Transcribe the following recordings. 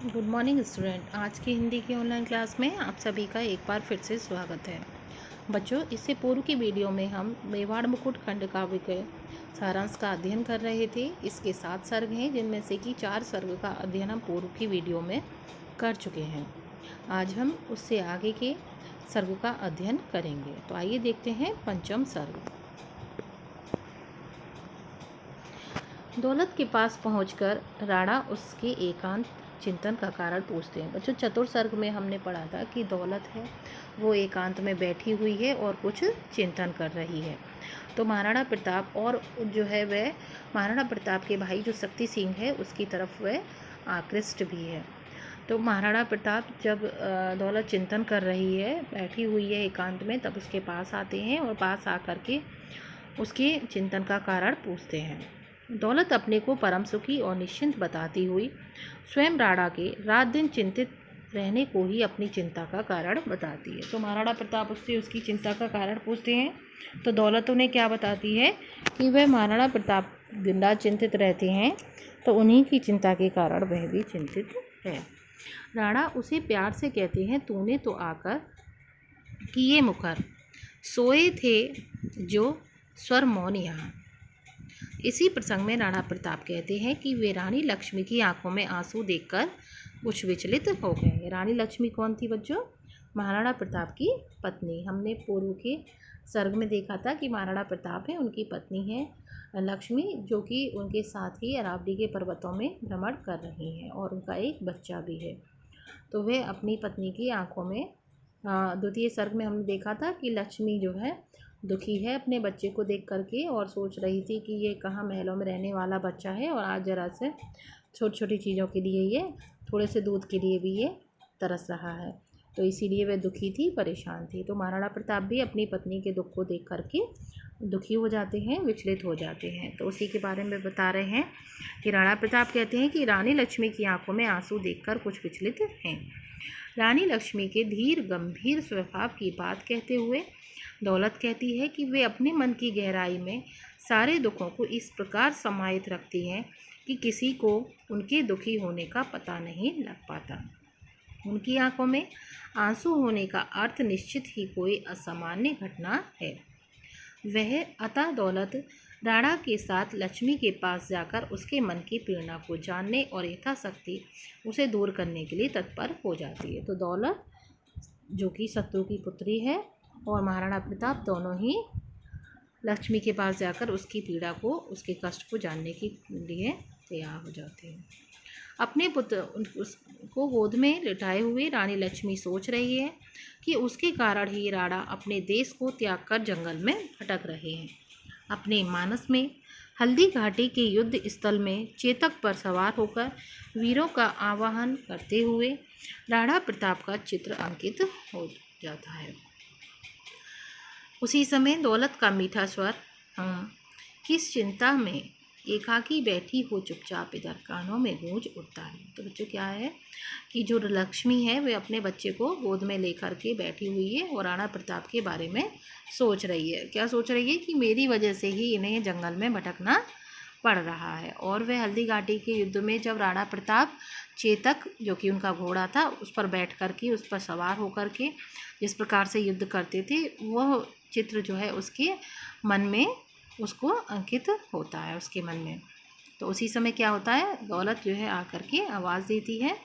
Good morning student. आज की हिंदी की ऑनलाइन क्लास में आप सभी का एक बार फिर से स्वागत है। बच्चों, इससे पूर्व की वीडियो में हम मेवाड़ मुकुट खंड काव्य के सारांश का अध्ययन कर रहे थे। इसके 7 सर्ग हैं, जिनमें से कि 4 सर्ग का अध्ययन हम पूर्व की वीडियो में कर चुके हैं। आज हम उससे आगे के सर्ग का अध्ययन करेंगे। तो आइए देखते हैं पंचम सर्ग। दौलत के पास पहुंचकर राणा उसके एकांत चिंतन का कारण पूछते हैं। बच्चों, चतुर्थ सर्ग में हमने पढ़ा था कि दौलत है वो एकांत में बैठी हुई है और कुछ चिंतन कर रही है। तो महाराणा प्रताप और जो है वह महाराणा प्रताप के भाई जो शक्ति सिंह है उसकी तरफ वह आकृष्ट भी है। तो महाराणा प्रताप जब दौलत चिंतन कर रही है, बैठी हुई है एकांत में, तब उसके पास आते हैं और पास आकर के उसके चिंतन का कारण पूछते हैं। दौलत अपने को परम सुखी और निश्चिंत बताती हुई स्वयं राणा के रात दिन चिंतित रहने को ही अपनी चिंता का कारण बताती है। तो महाराणा प्रताप उससे उसकी चिंता का कारण पूछते हैं, तो दौलत उन्हें क्या बताती है कि वह महाराणा प्रताप दिन रात चिंतित रहते हैं, तो उन्हीं की चिंता के कारण वह भी चिंतित है। राणा उसे प्यार से कहते हैं, तूने तो आकर किए मुखर, सोए थे जो स्वर मौन यहाँ। इसी प्रसंग में राणा प्रताप कहते हैं कि वे रानी लक्ष्मी की आंखों में आंसू देखकर कुछ विचलित हो गए। रानी लक्ष्मी कौन थी बच्चों? महाराणा प्रताप की पत्नी। हमने पूर्व के सर्ग में देखा था कि महाराणा प्रताप है, उनकी पत्नी है लक्ष्मी, जो कि उनके साथ ही अरावली के पर्वतों में भ्रमण कर रही हैं और उनका एक बच्चा भी है। तो वे अपनी पत्नी की आंखों में द्वितीय सर्ग में हमने देखा था कि लक्ष्मी जो है दुखी है अपने बच्चे को देख करके और सोच रही थी कि ये कहाँ महलों में रहने वाला बच्चा है और आज जरा से छोटी छोटी चीज़ों के लिए ये थोड़े से दूध के लिए भी ये तरस रहा है। तो इसीलिए वह दुखी थी, परेशान थी। तो महाराणा प्रताप भी अपनी पत्नी के दुख को देख करके दुखी हो जाते हैं, विचलित हो जाते हैं। तो उसी के बारे में बता रहे हैं कि राणा प्रताप कहते हैं कि रानी लक्ष्मी की आंखों में आंसू देखकर कुछ विचलित हैं। रानी लक्ष्मी के धीर गंभीर स्वभाव की बात कहते हुए दौलत कहती है कि वे अपने मन की गहराई में सारे दुखों को इस प्रकार समाहित रखती हैं कि किसी को उनके दुखी होने का पता नहीं लग पाता। उनकी आंखों में आंसू होने का अर्थ निश्चित ही कोई असामान्य घटना है। वह अतः दौलत राणा के साथ लक्ष्मी के पास जाकर उसके मन की पीड़ा को जानने और यथाशक्ति उसे दूर करने के लिए तत्पर हो जाती है। तो दौलत जो कि शत्रु की पुत्री है और महाराणा प्रताप दोनों ही लक्ष्मी के पास जाकर उसकी पीड़ा को, उसके कष्ट को जानने के लिए तैयार हो जाते हैं। अपने पुत्र उसको गोद में लिटाए हुए रानी लक्ष्मी सोच रही है कि उसके कारण ही राणा अपने देश को त्याग कर जंगल में भटक रहे हैं। अपने मानस में हल्दी घाटी के युद्ध स्थल में चेतक पर सवार होकर वीरों का आवाहन करते हुए राणा प्रताप का चित्र अंकित हो जाता है। उसी समय दौलत का मीठा स्वर किस चिंता में एकाकी बैठी हो चुपचाप इधर कानों में गूंज उठता है। तो बच्चों क्या है कि जो लक्ष्मी है वे अपने बच्चे को गोद में लेकर के बैठी हुई है और राणा प्रताप के बारे में सोच रही है। क्या सोच रही है कि मेरी वजह से ही इन्हें जंगल में भटकना पड़ रहा है। और वह हल्दी घाटी के युद्ध में जब राणा प्रताप चेतक जो कि उनका घोड़ा था उस पर बैठ कर के, उस पर सवार होकर के जिस प्रकार से युद्ध करते थे, वह चित्र जो है उसके मन में उसको अंकित होता है, उसके मन में। तो उसी समय क्या होता है, दौलत जो है आकर के आवाज़ देती है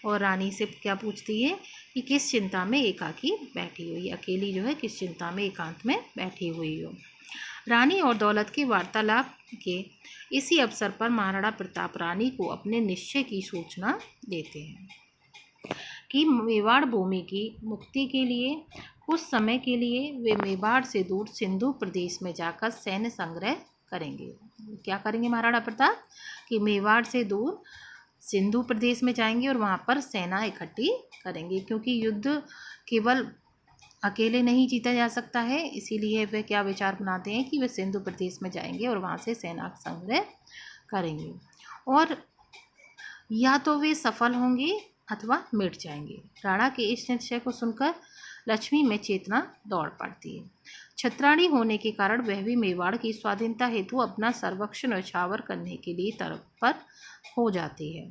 और रानी से क्या पूछती है कि किस चिंता में एकाकी बैठी हुई, अकेली जो है किस चिंता में एकांत में बैठी हुई हो। रानी और दौलत की वार्तालाप के इसी अवसर पर महाराणा प्रताप रानी को अपने निश्चय की सूचना देते हैं कि मेवाड़ भूमि की मुक्ति के लिए कुछ समय के लिए वे मेवाड़ से दूर सिंधु प्रदेश में जाकर सैन्य संग्रह करेंगे। क्या करेंगे महाराणा प्रताप कि मेवाड़ से दूर सिंधु प्रदेश में जाएंगे और वहाँ पर सेना इकट्ठी करेंगे, क्योंकि युद्ध केवल अकेले नहीं जीता जा सकता है। इसीलिए वे क्या विचार बनाते हैं कि वे सिंधु प्रदेश में जाएंगे और वहाँ से सेना संग्रह करेंगे और या तो वे सफल होंगे अथवा मिट जाएंगे। राणा के इस निश्चय को सुनकर लक्ष्मी में चेतना दौड़ पड़ती है। छत्राणी होने के कारण वह भी मेवाड़ की स्वाधीनता हेतु अपना सर्वस्व न्यौछावर करने के लिए तत्पर हो जाती है।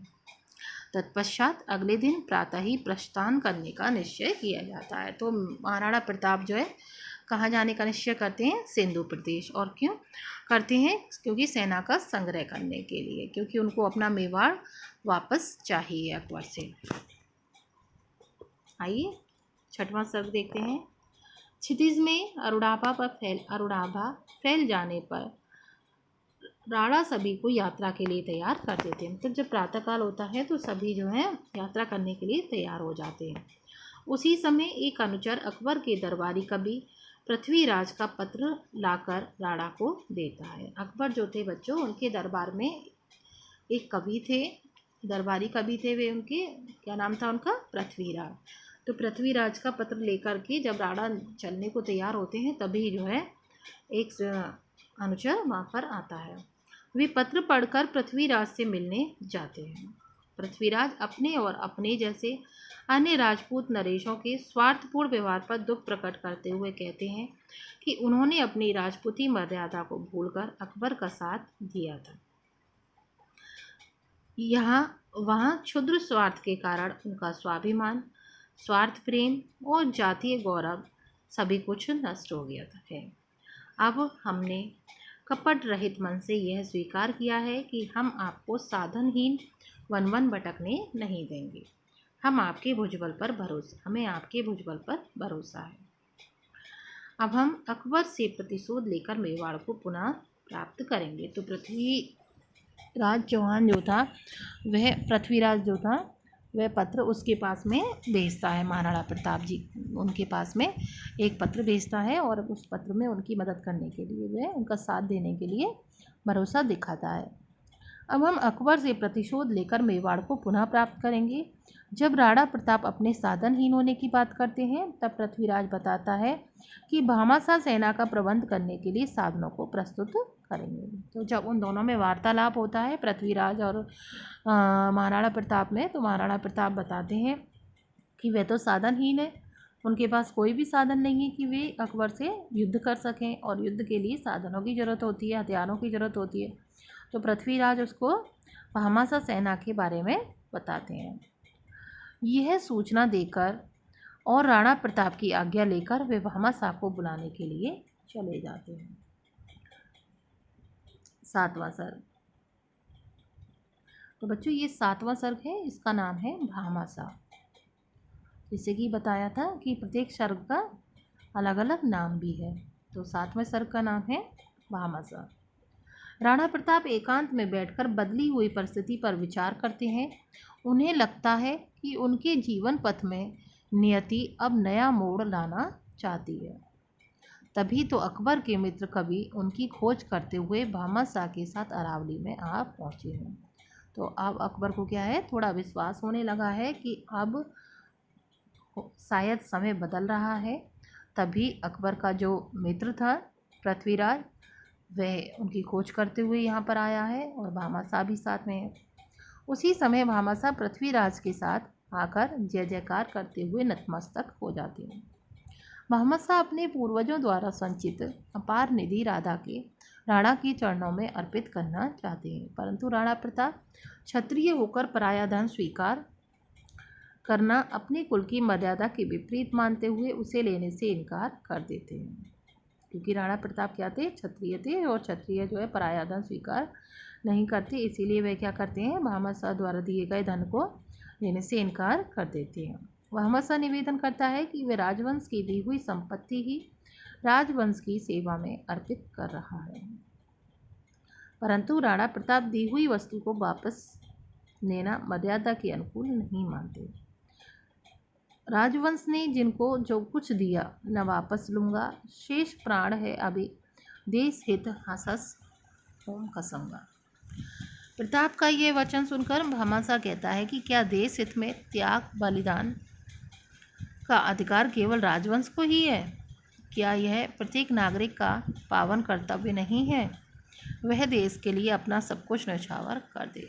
तत्पश्चात अगले दिन प्रातः ही प्रस्थान करने का निश्चय किया जाता है। तो महाराणा प्रताप जो है कहाँ जाने का निश्चय करते हैं? सिंधु प्रदेश। और क्यों करते हैं? क्योंकि सेना का संग्रह करने के लिए, क्योंकि उनको अपना मेवाड़ वापस चाहिए अकबर से। आइए 6वां सर्ग देखते हैं। क्षितिज में अरुणाभा फैल जाने पर राणा सभी को यात्रा के लिए तैयार कर देते हैं। मतलब जब प्रातःकाल होता है तो सभी जो है यात्रा करने के लिए तैयार हो जाते हैं। उसी समय एक अनुचर अकबर के दरबारी कवि पृथ्वीराज का पत्र लाकर राणा को देता है। अकबर जो थे बच्चों, उनके दरबार में एक कवि थे, दरबारी कवि थे वे, उनके क्या नाम था उनका? पृथ्वीराज। तो पृथ्वीराज का पत्र लेकर के जब राणा चलने को तैयार होते हैं तभी जो है एक अनुचर वहाँ पर आता है। वे पत्र पढ़कर पृथ्वीराज से मिलने जाते हैं। पृथ्वीराज अपने और अपने जैसे अन्य राजपूत नरेशों के स्वार्थपूर्ण व्यवहार पर दुख प्रकट करते हुए कहते हैं कि उन्होंने अपनी राजपूती मर्यादा को भूलकर अकबर का साथ दिया था। यहाँ वहाँ क्षुद्र स्वार्थ के कारण उनका स्वाभिमान, स्वार्थ प्रेम और जातीय गौरव सभी कुछ नष्ट हो गया है। अब हमने कपट रहित मन से यह स्वीकार किया है कि हम आपको साधनहीन वन भटकने नहीं देंगे। हमें आपके भुजबल पर भरोसा है। अब हम अकबर से प्रतिशोध लेकर मेवाड़ को पुनः प्राप्त करेंगे। तो पृथ्वीराज जो था वह पत्र उसके पास में भेजता है। महाराणा प्रताप जी उनके पास में एक पत्र भेजता है और उस पत्र में उनकी मदद करने के लिए, वह उनका साथ देने के लिए भरोसा दिखाता है। अब हम अकबर से प्रतिशोध लेकर मेवाड़ को पुनः प्राप्त करेंगे। जब राणा प्रताप अपने साधनहीन होने की बात करते हैं तब पृथ्वीराज बताता है कि भामाशाह सेना का प्रबंध करने के लिए साधनों को प्रस्तुत करेंगे। तो जब उन दोनों में वार्तालाप होता है पृथ्वीराज और महाराणा प्रताप में, तो महाराणा प्रताप बताते हैं कि वे तो साधनहीन है, उनके पास कोई भी साधन नहीं है कि वे अकबर से युद्ध कर सकें, और युद्ध के लिए साधनों की ज़रूरत होती है, हथियारों की ज़रूरत होती है। तो पृथ्वीराज उसको भामाशाह सेना के बारे में बताते हैं। यह सूचना देकर और राणा प्रताप की आज्ञा लेकर वे भामाशाह को बुलाने के लिए चले जाते हैं। 7वां सर्ग। तो बच्चों ये 7वां सर्ग है, इसका नाम है भामाशाह। जैसे कि बताया था कि प्रत्येक सर्ग का अलग अलग नाम भी है। तो 7वें सर्ग का नाम है भामाशाह। राणा प्रताप एकांत में बैठकर बदली हुई परिस्थिति पर विचार करते हैं। उन्हें लगता है कि उनके जीवन पथ में नियति अब नया मोड़ लाना चाहती है। तभी तो अकबर के मित्र कवि उनकी खोज करते हुए भामाशाह के साथ अरावली में आ पहुँचे हैं। तो अब अकबर को क्या है, थोड़ा विश्वास होने लगा है कि अब शायद समय बदल रहा है। तभी अकबर का जो मित्र था पृथ्वीराज, वह उनकी खोज करते हुए यहाँ पर आया है और भामाशाह भी साथ में है। उसी समय भामाशाह पृथ्वीराज के साथ आकर जय जयकार करते हुए नतमस्तक हो जाते हैं। भामाशाह अपने पूर्वजों द्वारा संचित अपार निधि राणा के चरणों में अर्पित करना चाहते हैं, परंतु राणा प्रताप क्षत्रिय होकर पराया धन स्वीकार करना अपने कुल की मर्यादा के विपरीत मानते हुए उसे लेने से इनकार कर देते हैं। क्योंकि राणा प्रताप क्या थे, क्षत्रिय थे, और क्षत्रिय जो है पराया धन स्वीकार नहीं करते, इसीलिए वे क्या करते हैं, भामाशाह द्वारा दिए गए धन को लेने से इनकार कर देते हैं। भामाशाह निवेदन करता है कि वे राजवंश की दी हुई संपत्ति ही राजवंश की सेवा में अर्पित कर रहा है, परंतु राणा प्रताप दी हुई वस्तु को वापस लेना मर्यादा के अनुकूल नहीं मानते। राजवंश ने जिनको जो कुछ दिया न वापस लूँगा, शेष प्राण है अभी देश हित हसस होम कसंगा। प्रताप का ये वचन सुनकर भामाशाह कहता है कि क्या देश हित में त्याग बलिदान का अधिकार केवल राजवंश को ही है? क्या यह प्रत्येक नागरिक का पावन कर्तव्य नहीं है? वह देश के लिए अपना सब कुछ न्यौछावर कर दे।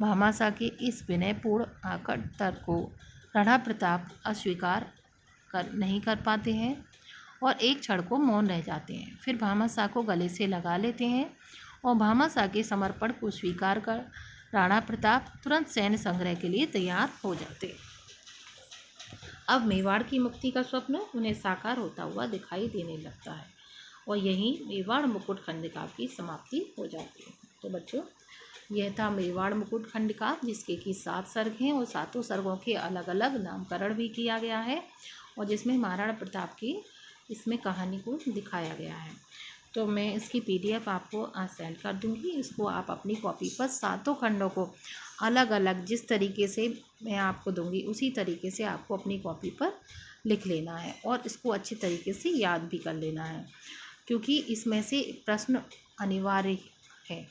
भामाशाह के इस विनयपूर्ण आकट तर्क को राणा प्रताप अस्वीकार नहीं कर पाते हैं और एक क्षण को मौन रह जाते हैं। फिर भामाशाह को गले से लगा लेते हैं और भामाशाह के समर्पण को स्वीकार कर राणा प्रताप तुरंत सैन्य संग्रह के लिए तैयार हो जाते। अब मेवाड़ की मुक्ति का स्वप्न उन्हें साकार होता हुआ दिखाई देने लगता है और यहीं मेवाड़ मुकुट खंडिका की समाप्ति हो जाती है। तो बच्चों, यह था मेवाड़ मुकुट खंडिका, जिसके कि 7 सर्ग हैं और 7 सर्गों के अलग अलग नामकरण भी किया गया है और जिसमें महाराणा प्रताप की इसमें कहानी को दिखाया गया है। तो मैं इसकी PDF आपको आज सेंड कर दूंगी। इसको आप अपनी कॉपी पर 7 खंडों को अलग अलग जिस तरीके से मैं आपको दूंगी उसी तरीके से आपको अपनी कॉपी पर लिख लेना है और इसको अच्छी तरीके से याद भी कर लेना है, क्योंकि इसमें से प्रश्न अनिवार्य है।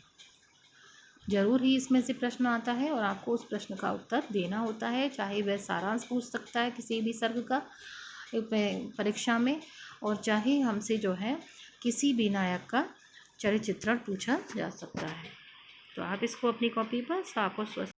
ज़रूर ही इसमें से प्रश्न आता है और आपको उस प्रश्न का उत्तर देना होता है, चाहे वह सारांश पूछ सकता है किसी भी सर्ग का परीक्षा में, और चाहे हमसे जो है किसी भी नायक का चरित्र चित्रण पूछा जा सकता है। तो आप इसको अपनी कॉपी पर साफ और स्वस्थ